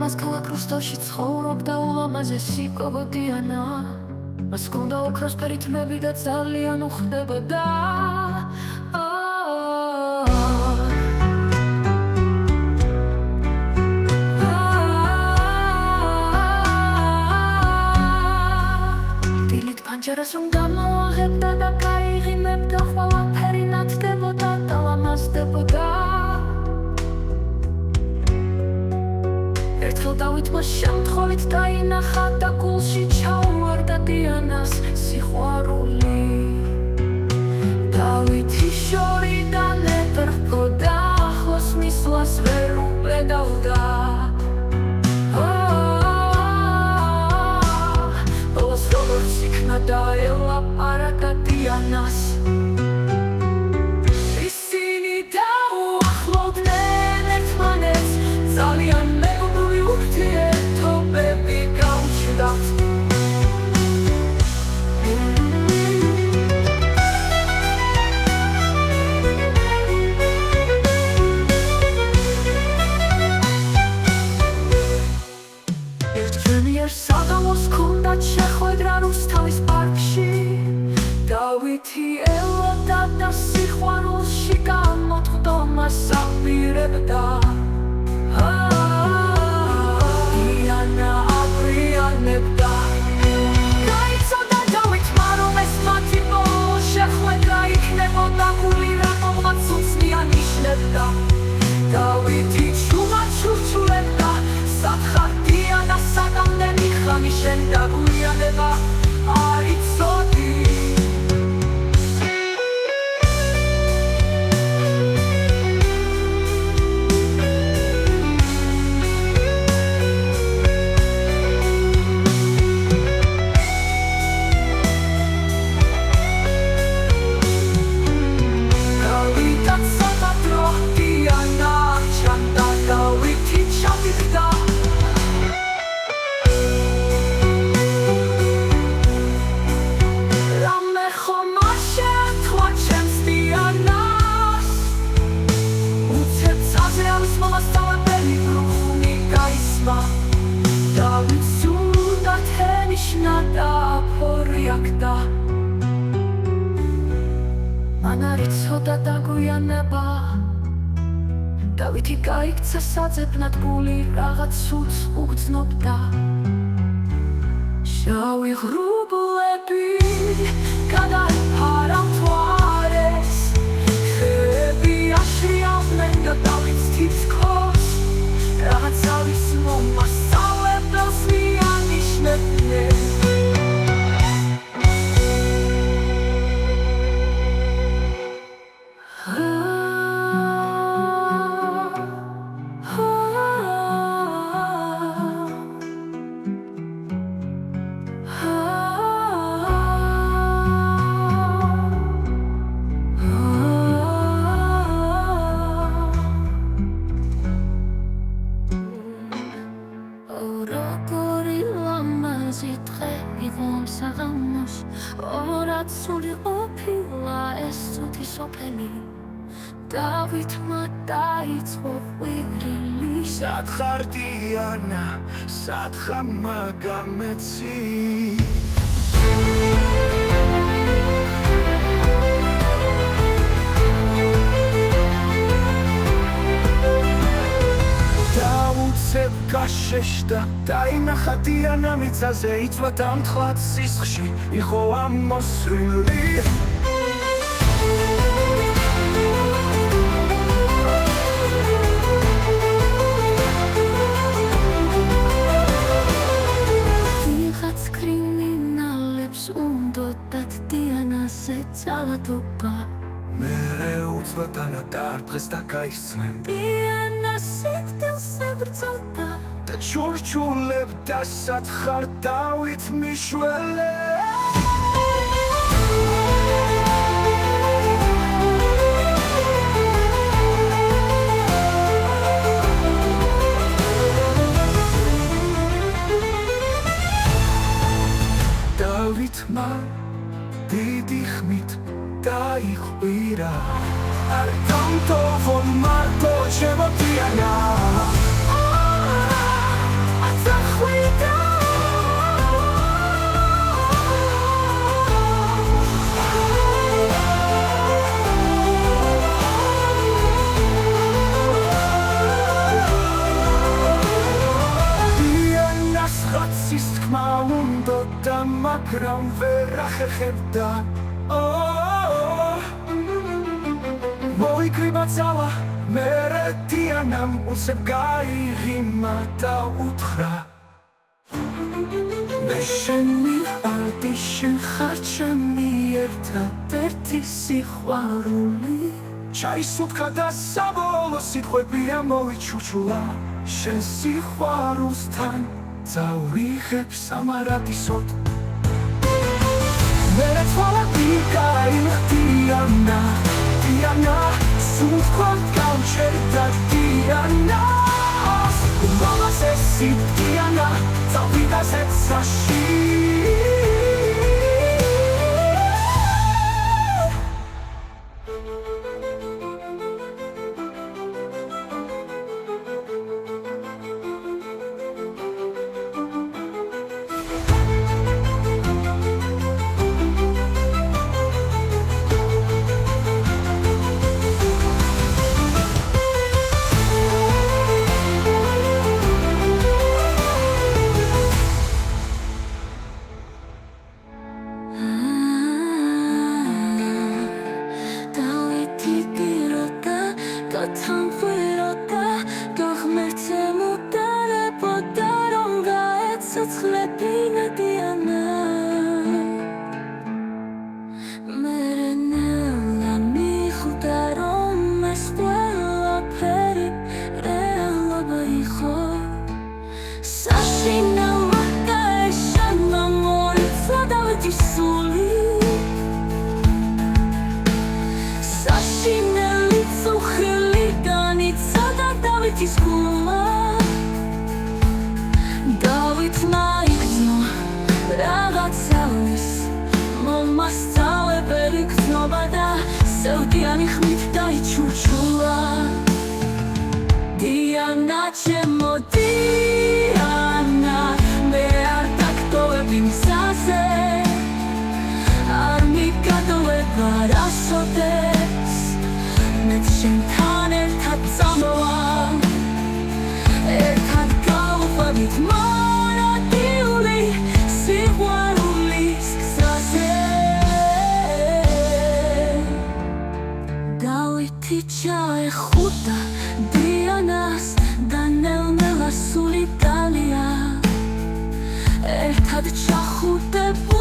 მას ქალაქ რუსთავში ცხოვრობდა ულამაზესი გოგო დიანა. მას ჰქონდა ოქროსფერი თმები და ძალიან უხდებოდა. დილით პანჯარას რომ გამოაღებდა და გაიღიმებდა, ყველაფერი ნათდებოდა და ლამაზდებოდა. ერთხელ დავითმა შემთხვევით დაინახა და გულში ჩაუვარდა დიანას სიყვარული. დავითი შორიდან ებრყოდა, ახლოს მისვლას ვერ უბედავდა. ბოლოს როგორც იქნა დაელაპარაკა დიანას. ისინი დაუახლოვდნენ ერთმანეთს, ძალიან მეგობრული ურთიერთობები გაუჩნდათ. ერთჯერ საღამოს ჰქონდათ შეხვედრა რუსთავის პარკში. დავითი ელოდა და სიყვარულში გამოთქვამას აპირებდა. დიანა აბრიანებდა. გაიცოდა დავითმა, რომ ეს მათი ბოლო შეხვედრა იქნებოდა, გული რატომღაც უცნიან იშლებდა. დავითი ჩუმად ჩურჩულებდა, სათხარ დიანა საგამდენი ხანი შენ დაგვიანება არ იცოდი. მან არ იცოდა დაგვიანება. დავითი გაიქცა საძებნად, გული რაღაც სულს უგრძნობდა. შავი ღრუბლები გადაიფარა მთვარეს, ხეები აშრიავდნენ და დავითს თითქოს რაღაცავის მომასწავლებელს მიანიშნებდნენ. ორაცული ყოფილა ეს ცუდი სოფელი. დავითმა დაიწყო ყვირილი. სათხარ დიანა, სათხარ მაგამეცი. დაუცებ გაშეშდა, დაინახა დიანა მიწაზე, იწვა დამთხლად სისხლში, იყო ამოსვლილი. ვიღაც კრიმინალებს უნდოდათ დიანაზე ძალადობა. მერე უცბად დარბღეს და გაიხსნენ. დიანა სიკვდილს ებრძოდა და ჩურჩულებდა სათხარ დავით მიშველე. დავითმა დიდი ხმით დაიხვირა, არ დამტოვონ მარტო ჩემო დიანა. მაგრამ ვერ ახერხებდა მოიკრიბა ძალა მერე დიანამ უცებ გაიღიმა და უთხრა მე შენი ვარ შენ ხარ ჩემი ერთადერთი სიყვარული ჩაისუფთა და საბოლოო სიტყვები ამოვიჩუჩულა შენ სიყვარულთან წავიღებ სამარადისოდ მერე თვალები გაიხდიანა დიანა სულ თქვა გავჩერდა დიანას უმალას ესი დიანა წავიდა ზეცაში დავითმა იგრძნო რაღაცავის მომასწავლებელი გრძნობა და სევდიანი ხმით დაიჩუჩულა დიანა ჩემო დიანა მე არ დაგტოვები მზაზე არ მიგატოვება რასოდეს მე შენთან ერთად წამოვა ერთად გავუყვებით მონადირული სიყვარულის გზაზე დავითი ჩაეხუტა დიანას და ნელ-ნელა სული დალია ერთად ჩახუტებულ